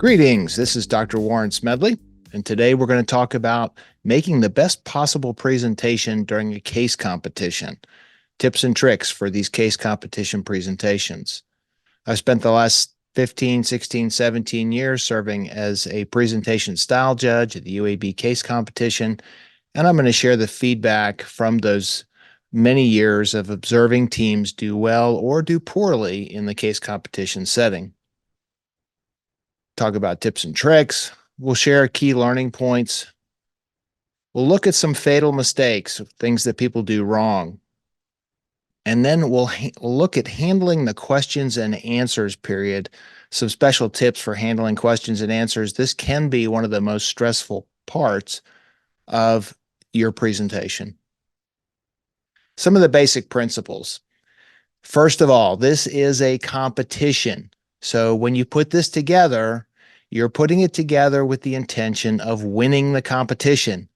Greetings, this is Dr. Warren Smedley, and today we're going to talk about making the best possible presentation during a case competition. Tips and tricks for these case competition presentations. I've spent the last 15, 16, 17 years serving as a presentation style judge at the UAB Case Competition, and I'm going to share the feedback from those many years of observing teams do well or do poorly in the case competition setting. Talk about tips and tricks. We'll share key learning points. We'll look at some fatal mistakes, things that people do wrong. And then we'll look at handling the questions and answers period. Some special tips for handling questions and answers. This can be one of the most stressful parts of your presentation. Some of the basic principles. First of all, this is a competition. So when you put this together, you're putting it together with the intention of winning the competition,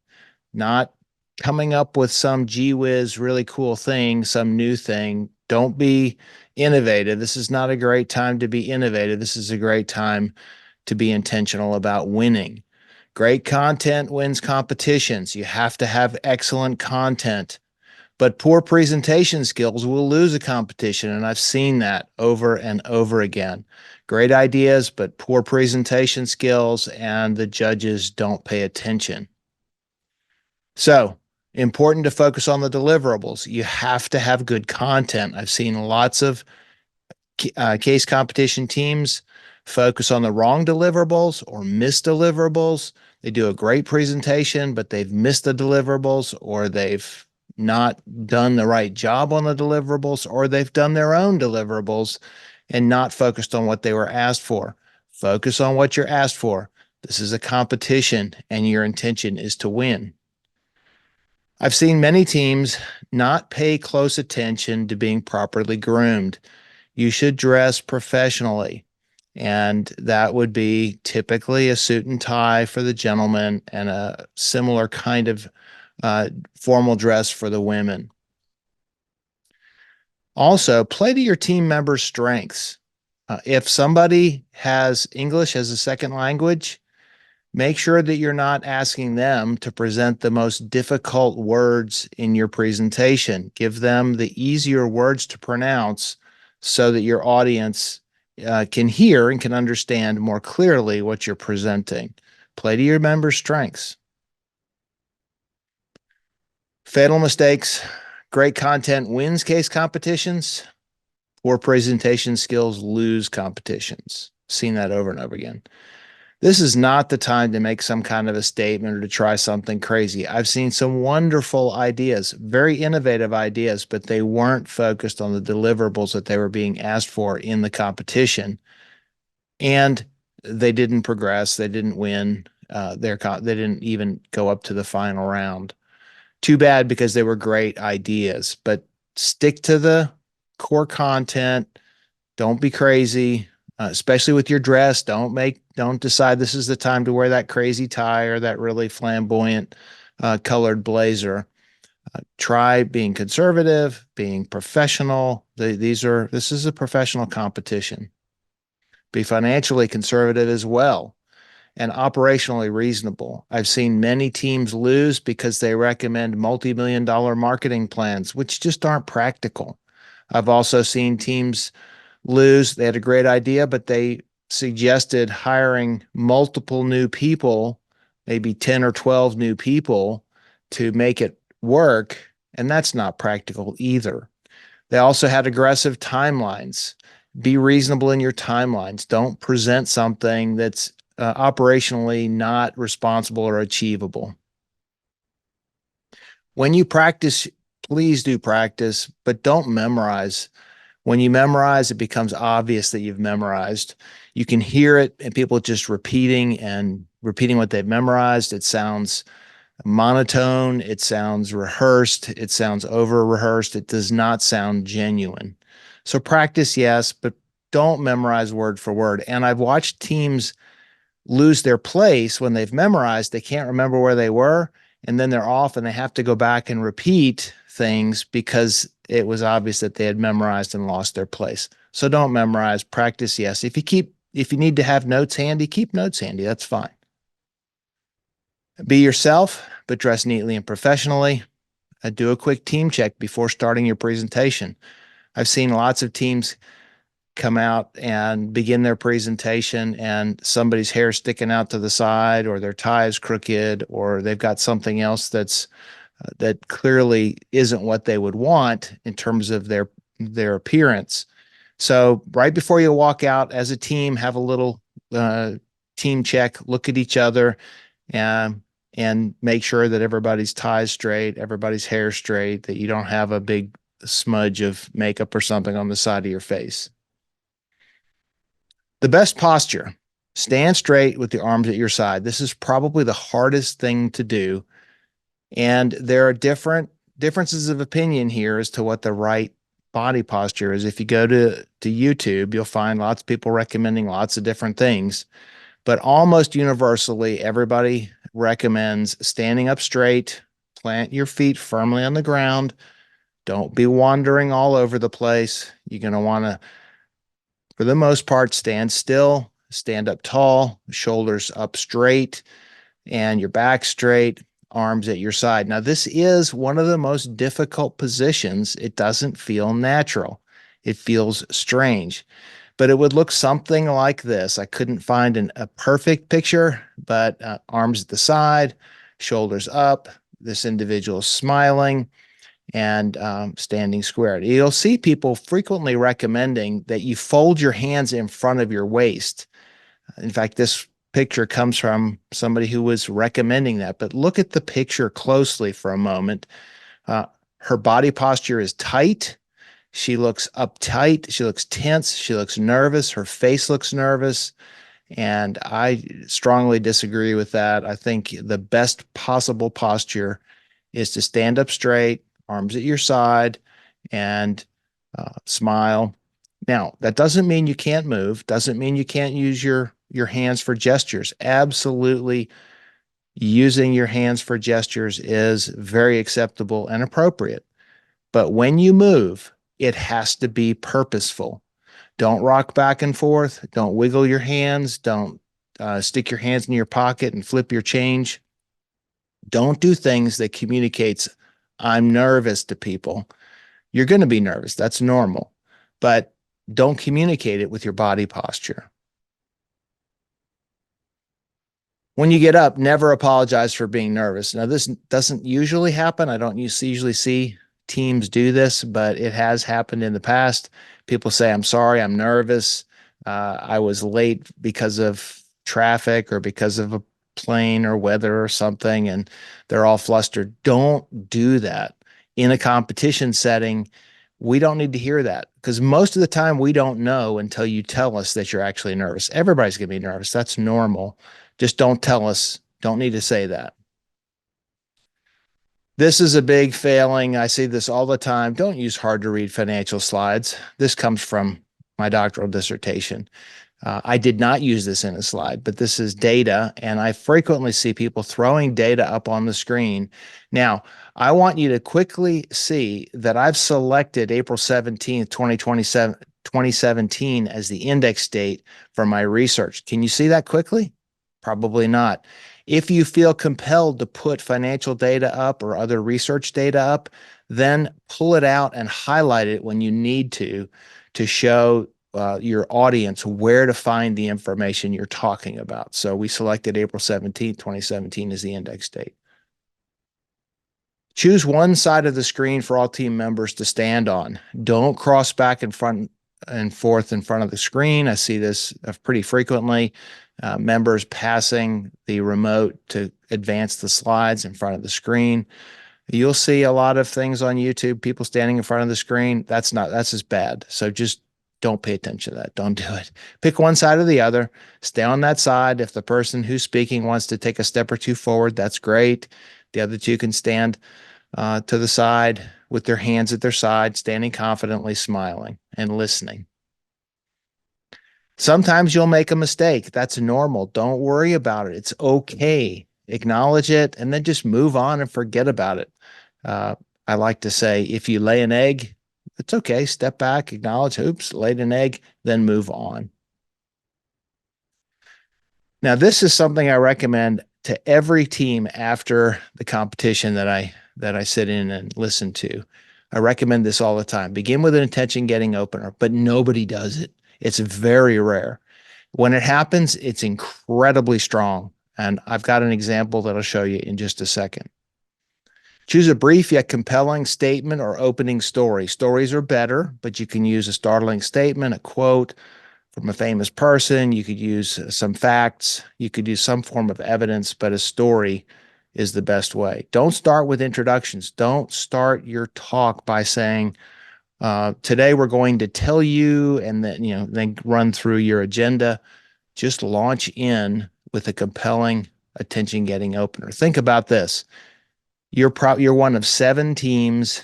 not coming up with some gee whiz, really cool thing, some new thing. Don't be innovative. This is not a great time to be innovative. This is a great time to be intentional about winning. Great content wins competitions. You have to have excellent content. But poor presentation skills will lose a competition, and I've seen that over and over again. Great ideas, but poor presentation skills, and the judges don't pay attention. So, important to focus on the deliverables. You have to have good content. I've seen lots of case competition teams focus on the wrong deliverables or miss deliverables. They do a great presentation, but they've missed the deliverables, or they've not done the right job on the deliverables, or they've done their own deliverables and not focused on what they were asked for. Focus on what you're asked for. This is a competition, and your intention is to win. I've seen many teams not pay close attention to being properly groomed. You should dress professionally, and that would be typically a suit and tie for the gentlemen and a similar kind of formal dress for the women. Also, play to your team members' strengths. If somebody has English as a second language, make sure that you're not asking them to present the most difficult words in your presentation. Give them the easier words to pronounce so that your audience can hear and can understand more clearly what you're presenting. Play to your members' strengths. Fatal mistakes. Great content wins case competitions. Poor presentation skills lose competitions. Seen that over and over again. This is not the time to make some kind of a statement or to try something crazy. I've seen some wonderful ideas, very innovative ideas, but they weren't focused on the deliverables that they were being asked for in the competition. And they didn't progress. They didn't win. They didn't even go up to the final round. Too bad, because they were great ideas, but stick to the core content. Don't be crazy, especially with your dress. Don't decide this is the time to wear that crazy tie or that really flamboyant colored blazer. Try being conservative, being professional. This is a professional competition. Be financially conservative as well, and operationally reasonable. I've seen many teams lose because they recommend multi-million-dollar marketing plans, which just aren't practical. I've also seen teams lose. They had a great idea, but they suggested hiring multiple new people, maybe 10 or 12 new people, to make it work, and that's not practical either. They also had aggressive timelines. Be reasonable in your timelines. Don't present something that's operationally not responsible or achievable. When you practice, please do practice, but don't memorize. When you memorize, it becomes obvious that you've memorized. You can hear it and people just repeating what they've memorized. It sounds monotone. It sounds rehearsed. It sounds over-rehearsed. It does not sound genuine. So practice, yes, but don't memorize word for word. And I've watched teams lose their place when they've memorized. They can't remember where they were, and then they're off and they have to go back and repeat things because it was obvious that they had memorized and lost their place. So don't memorize. Practice, yes. If If you need to have notes handy, keep notes handy. That's fine. Be yourself, but dress neatly and professionally. Do a quick team check before starting your presentation. I've seen lots of teams come out and begin their presentation and somebody's hair sticking out to the side, or their tie is crooked, or they've got something else that clearly isn't what they would want in terms of their appearance. So right before you walk out as a team, have a little team check, look at each other, and make sure that everybody's tie's straight, everybody's hair straight, that you don't have a big smudge of makeup or something on the side of your face. The best posture: stand straight with the arms at your side. This is probably the hardest thing to do. And there are differences of opinion here as to what the right body posture is. If you go to YouTube, you'll find lots of people recommending lots of different things, but almost universally, everybody recommends standing up straight, plant your feet firmly on the ground. Don't be wandering all over the place. You're going to want to, for the most part, stand still, stand up tall, shoulders up straight, and your back straight, arms at your side. Now, this is one of the most difficult positions. It doesn't feel natural. It feels strange, but it would look something like this. I couldn't find a perfect picture, but arms at the side, shoulders up. This individual is smiling and standing square. You'll see people frequently recommending that you fold your hands in front of your waist. In fact, this picture comes from somebody who was recommending that, but look at the picture closely for a moment. Her body posture is tight. She looks uptight. She looks tense. She looks nervous. Her face looks nervous. And I strongly disagree with that. I think the best possible posture is to stand up straight, arms at your side, and smile. Now, that doesn't mean you can't move, doesn't mean you can't use your hands for gestures. Absolutely, using your hands for gestures is very acceptable and appropriate. But when you move, it has to be purposeful. Don't rock back and forth. Don't wiggle your hands. Don't stick your hands in your pocket and flip your change. Don't do things that communicates, I'm nervous, to people. You're going to be nervous. That's normal. But don't communicate it with your body posture. When you get up, never apologize for being nervous. Now, this doesn't usually happen. I don't usually see teams do this, but it has happened in the past. People say, I'm sorry, I'm nervous. I was late because of traffic or because of a plane or weather or something, and they're all flustered. Don't do that. In a competition setting, we don't need to hear that, because most of the time we don't know until you tell us that you're actually nervous. Everybody's going to be nervous. That's normal. Just don't tell us. Don't need to say that. This is a big failing. I see this all the time. Don't use hard to read financial slides. This comes from my doctoral dissertation. I did not use this in a slide, but this is data, and I frequently see people throwing data up on the screen. Now, I want you to quickly see that I've selected April 17th, 2017 as the index date for my research. Can you see that quickly? Probably not. If you feel compelled to put financial data up or other research data up, then pull it out and highlight it when you need to show your audience where to find the information you're talking about. So we selected April 17th, 2017 as the index date. Choose one side of the screen for all team members to stand on. Don't cross back and forth in front of the screen. I see this pretty frequently. Members passing the remote to advance the slides in front of the screen. You'll see a lot of things on YouTube, people standing in front of the screen. That's just bad. So just don't pay attention to that. Don't do it. Pick one side or the other. Stay on that side. If the person who's speaking wants to take a step or two forward, that's great. The other two can stand to the side with their hands at their side, standing confidently, smiling and listening. Sometimes you'll make a mistake. That's normal. Don't worry about it. It's okay. Acknowledge it and then just move on and forget about it. I like to say, if you lay an egg, it's okay. Step back, acknowledge, oops, laid an egg, then move on. Now, this is something I recommend to every team after the competition that I sit in and listen to. I recommend this all the time. Begin with an attention getting opener, but nobody does it. It's very rare. When it happens, it's incredibly strong. And I've got an example that I'll show you in just a second. Choose a brief yet compelling statement or opening story. Stories are better, but you can use a startling statement, a quote from a famous person. You could use some facts. You could use some form of evidence, but a story is the best way. Don't start with introductions. Don't start your talk by saying, today we're going to tell you, and then run through your agenda. Just launch in with a compelling attention getting opener. Think about this. You're one of 7 teams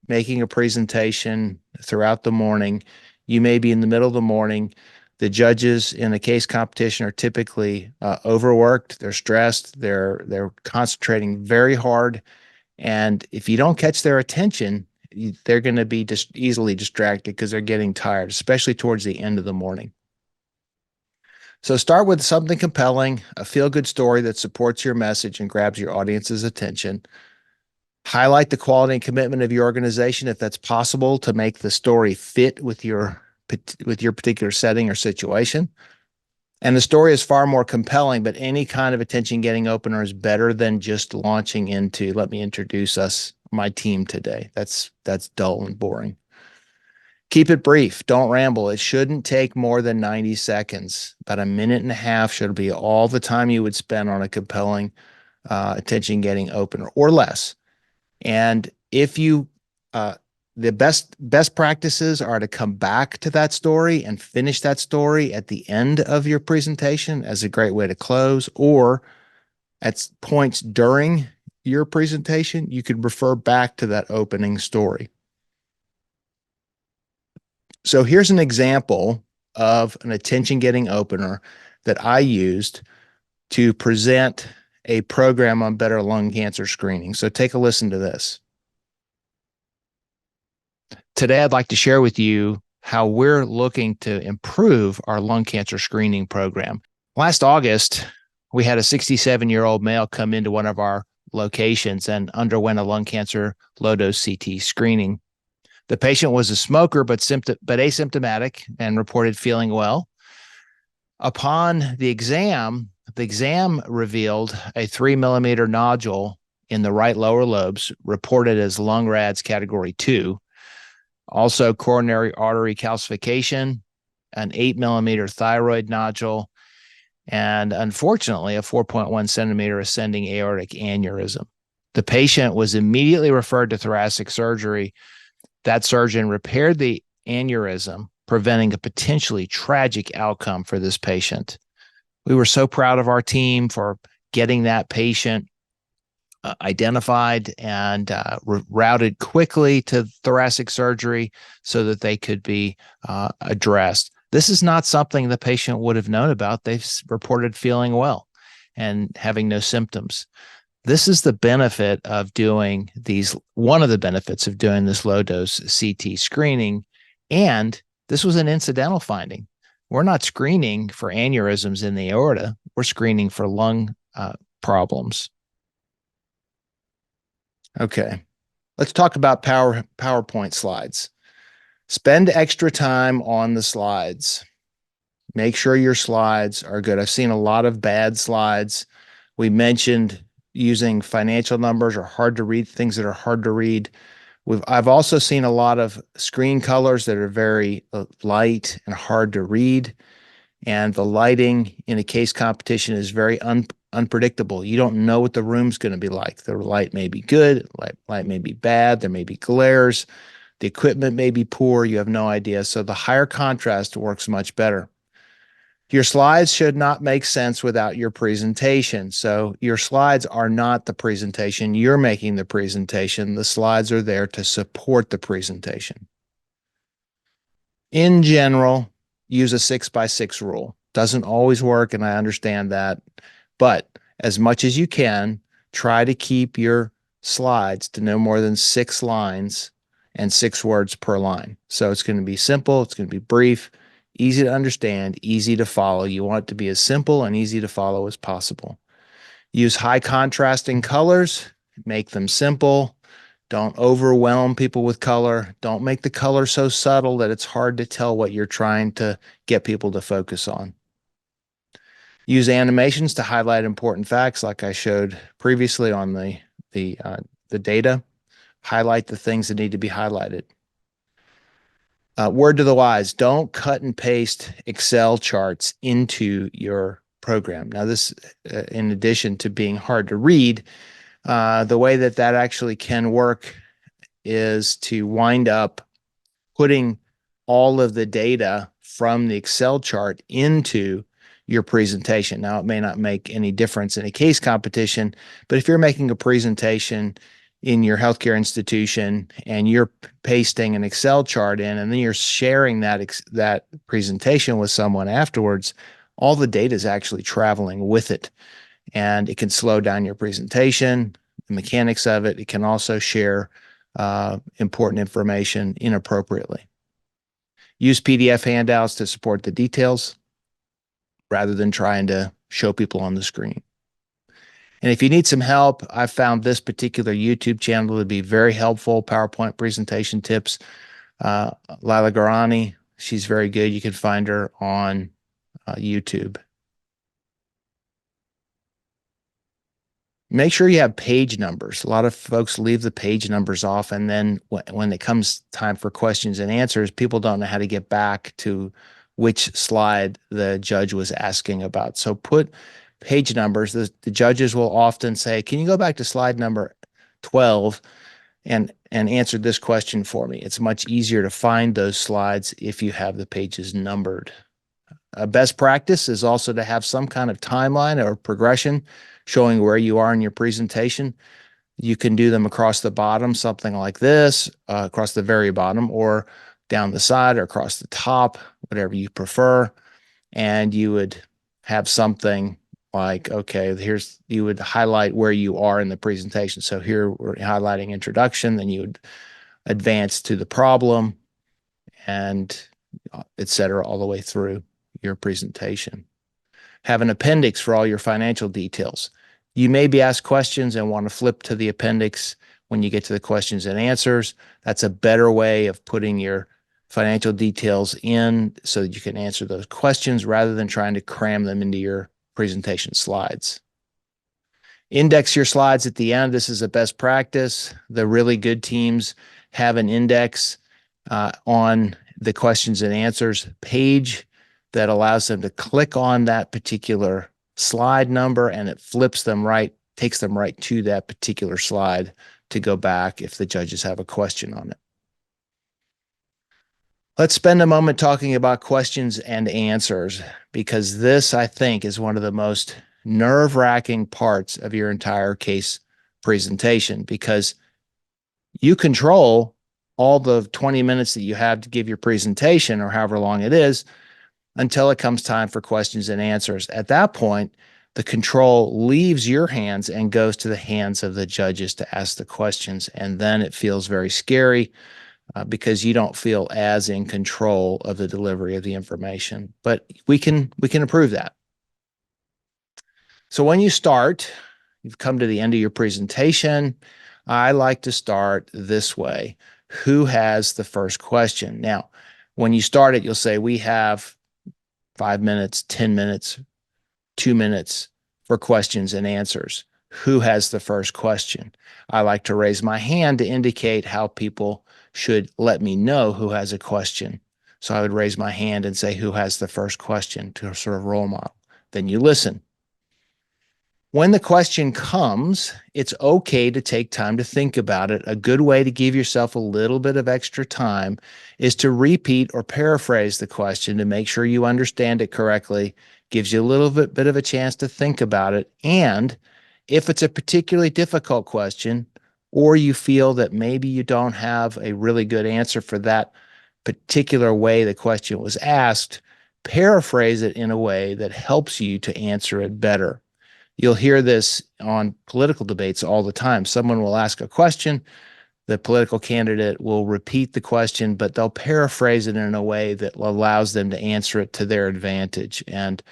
making a presentation throughout the morning. You may be in the middle of the morning. The judges in a case competition are typically overworked. They're stressed. They're concentrating very hard, and if you don't catch their attention, they're going to be just easily distracted because they're getting tired, especially towards the end of the morning. So start with something compelling, a feel-good story that supports your message and grabs your audience's attention. Highlight the quality and commitment of your organization if that's possible to make the story fit with your particular setting or situation. And the story is far more compelling, but any kind of attention getting opener is better than just launching into, let me introduce my team today. That's dull and boring. Keep it brief. Don't ramble. It shouldn't take more than 90 seconds. About a minute and a half should be all the time you would spend on a compelling attention getting opener, or less. And if you, the best practices are to come back to that story and finish that story at the end of your presentation as a great way to close, or at points during your presentation, you could refer back to that opening story. So here's an example of an attention getting opener that I used to present a program on better lung cancer screening. So take a listen to this. Today, I'd like to share with you how we're looking to improve our lung cancer screening program. Last August, we had a 67-year-old male come into one of our locations and underwent a lung cancer low-dose CT screening. The patient was a smoker, but asymptomatic, and reported feeling well. Upon the exam revealed a 3-millimeter nodule in the right lower lobes, reported as lung RADS category 2. Also, coronary artery calcification, an 8-millimeter thyroid nodule, and unfortunately, a 4.1 centimeter ascending aortic aneurysm. The patient was immediately referred to thoracic surgery. That surgeon repaired the aneurysm, preventing a potentially tragic outcome for this patient. We were so proud of our team for getting that patient identified and routed quickly to thoracic surgery so that they could be addressed. This is not something the patient would have known about. They've reported feeling well and having no symptoms. This is the benefit of doing these, one of the benefits of doing this low dose CT screening. And this was an incidental finding. We're not screening for aneurysms in the aorta. We're screening for lung problems. Okay, let's talk about PowerPoint slides. Spend extra time on the slides. Make sure your slides are good. I've seen a lot of bad slides. We mentioned using financial numbers or hard to read, things that are hard to read. I've also seen a lot of screen colors that are very light and hard to read. And the lighting in a case competition is very unpredictable. You don't know what the room's going to be like. The light may be good, light may be bad, there may be glares, the equipment may be poor, you have no idea. So the higher contrast works much better. Your slides should not make sense without your presentation. So your slides are not the presentation. You're making the presentation. The slides are there to support the presentation. In general, use a 6x6 rule. Doesn't always work, and I understand that. But as much as you can, try to keep your slides to no more than 6 lines and 6 words per line. So it's going to be simple. It's going to be brief. easy to understand, easy to follow. You want it to be as simple and easy to follow as possible. Use high contrasting colors, make them simple. Don't overwhelm people with color. Don't make the color so subtle that it's hard to tell what you're trying to get people to focus on. Use animations to highlight important facts, like I showed previously on the data. Highlight the things that need to be highlighted. Word to the wise, don't cut and paste Excel charts into your program. Now, this, in addition to being hard to read, the way that actually can work is to wind up putting all of the data from the Excel chart into your presentation. Now, it may not make any difference in a case competition, but if you're making a presentation in your healthcare institution and you're pasting an Excel chart in, and then you're sharing that presentation with someone afterwards, all the data is actually traveling with it, and it can slow down your presentation, the mechanics of it. It can also share important information inappropriately. Use PDF handouts to support the details rather than trying to show people on the screen. And if you need some help, I found this particular YouTube channel to be very helpful. PowerPoint presentation tips. Lila Garani, she's very good. You can find her on YouTube. Make sure you have page numbers. A lot of folks leave the page numbers off, and then when it comes time for questions and answers, people don't know how to get back to which slide the judge was asking about. So put page numbers. The judges will often say, can you go back to slide number 12 and answer this question for me? It's much easier to find those slides if you have the pages numbered. A best practice is also to have some kind of timeline or progression showing where you are in your presentation. You can do them across the bottom, something like this, across the very bottom, or down the side or across the top, whatever you prefer. And you would have something like, okay, you would highlight where you are in the presentation. So here we're highlighting introduction, then you would advance to the problem, and et cetera, all the way through your presentation. Have an appendix for all your financial details. You may be asked questions and want to flip to the appendix when you get to the questions and answers. That's a better way of putting your financial details in so that you can answer those questions rather than trying to cram them into your presentation slides. Index your slides at the end. This is a best practice. The really good teams have an index on the questions and answers page that allows them to click on that particular slide number, and it flips them right, takes them right to that particular slide to go back if the judges have a question on it. Let's spend a moment talking about questions and answers, because this, I think, is one of the most nerve-wracking parts of your entire case presentation, because you control all the 20 minutes that you have to give your presentation, or however long it is, until it comes time for questions and answers. At that point, the control leaves your hands and goes to the hands of the judges to ask the questions. And then it feels very scary because you don't feel as in control of the delivery of the information. But we can improve that. So when you start, you've come to the end of your presentation. I like to start this way. Who has the first question? Now, when you start it, you'll say, we have 5 minutes, 10 minutes, 2 minutes for questions and answers. Who has the first question? I like to raise my hand to indicate how people should let me know who has a question. So I would raise my hand and say, who has the first question, to sort of role model. Then you listen. When the question comes, it's okay to take time to think about it. A good way to give yourself a little bit of extra time is to repeat or paraphrase the question to make sure you understand it correctly. Gives you a little bit of a chance to think about it. And if it's a particularly difficult question, or you feel that maybe you don't have a really good answer for that particular way the question was asked, paraphrase it in a way that helps you to answer it better. You'll hear this on political debates all the time. Someone will ask a question, the political candidate will repeat the question, but they'll paraphrase it in a way that allows them to answer it to their advantage. And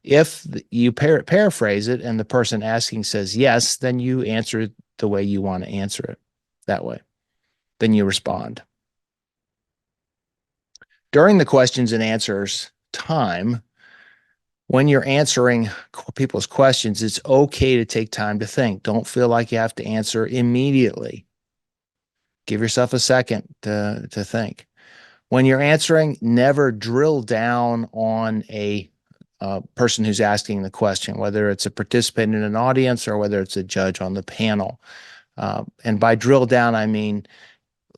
if you paraphrase it and the person asking says yes, then you answer it the way you want to answer it that way. Then you respond. During the questions and answers time, when you're answering people's questions, it's okay to take time to think. Don't feel like you have to answer immediately. Give yourself a second to think. When you're answering, never drill down on a person who's asking the question, whether it's a participant in an audience or whether it's a judge on the panel. And by drill down, I mean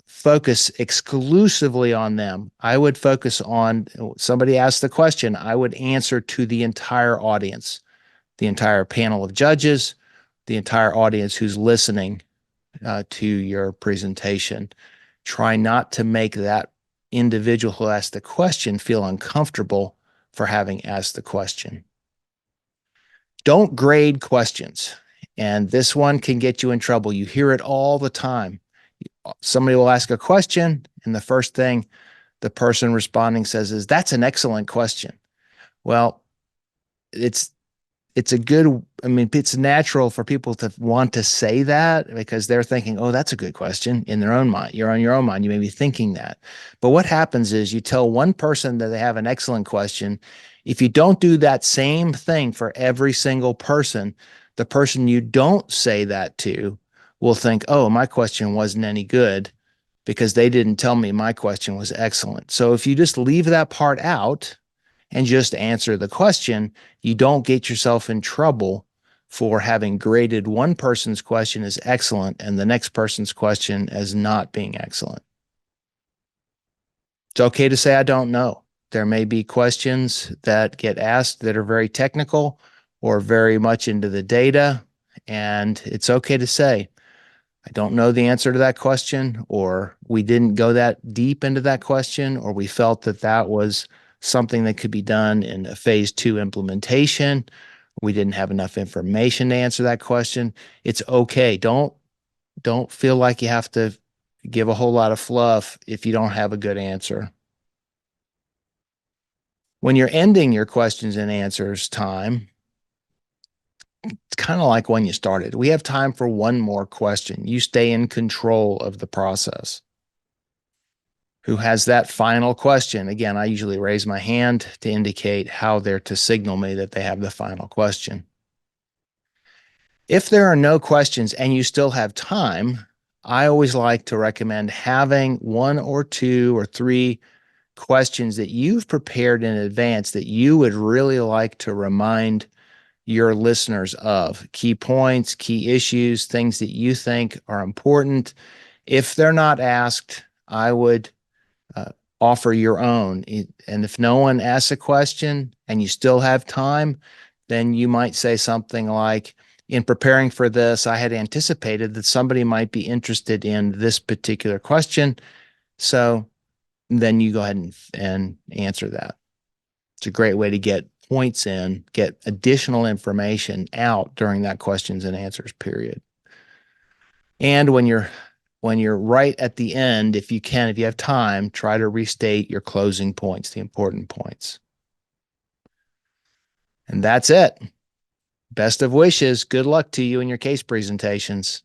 focus exclusively on them. I would focus on somebody asked the question, I would answer to the entire audience, the entire panel of judges, the entire audience who's listening to your presentation. Try not to make that individual who asked the question feel uncomfortable for having asked the question. Don't grade questions. And this one can get you in trouble. You hear it all the time. Somebody will ask a question, and the first thing the person responding says is, "That's an excellent question." Well, it's a good, I mean, it's natural for people to want to say that because they're thinking, oh, that's a good question in their own mind. You're on your own mind. You may be thinking that. But what happens is you tell one person that they have an excellent question. If you don't do that same thing for every single person, the person you don't say that to will think, oh, my question wasn't any good because they didn't tell me my question was excellent. So if you just leave that part out and just answer the question, you don't get yourself in trouble for having graded one person's question as excellent and the next person's question as not being excellent. It's okay to say, I don't know. There may be questions that get asked that are very technical or very much into the data, and it's okay to say, I don't know the answer to that question, or we didn't go that deep into that question, or we felt that that was something that could be done in a phase 2 implementation. We didn't have enough information to answer that question. It's okay. Don't feel like you have to give a whole lot of fluff if you don't have a good answer. When you're ending your questions and answers time, it's kind of like when you started. We have time for one more question. You stay in control of the process. Who has that final question? Again, I usually raise my hand to indicate how they're to signal me that they have the final question. If there are no questions and you still have time, I always like to recommend having 1 or 2 or 3 questions that you've prepared in advance that you would really like to remind your listeners of. Key points, key issues, things that you think are important. If they're not asked, I would offer your own. And if no one asks a question and you still have time, then you might say something like, in preparing for this, I had anticipated that somebody might be interested in this particular question. So then you go ahead and answer that. It's a great way to get points in, get additional information out during that questions and answers period. And when you're right at the end, if you have time, try to restate your closing points, the important points. And that's it. Best of wishes. Good luck to you in your case presentations.